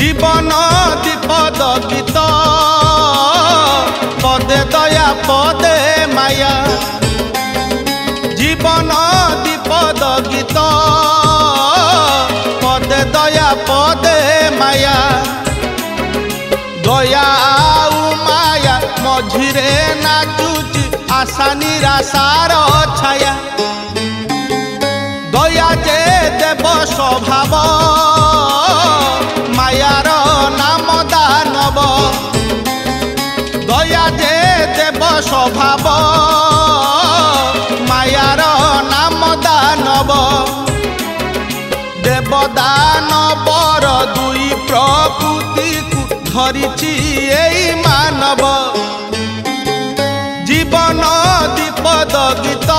जीवन दीपद गीत पदे दया पदे माया जीवन दीपद गीत पदे दया पदे माया दया आउ माया मझिरे नाचुची आशा निराशार छाया दया जे देव स्वभाव मायार नाम दानव दया जे देव स्वभाव मायार नाम दानव देवदानवर दुई प्रकृति को धरिछि एई मानव जीवन दीपद गीत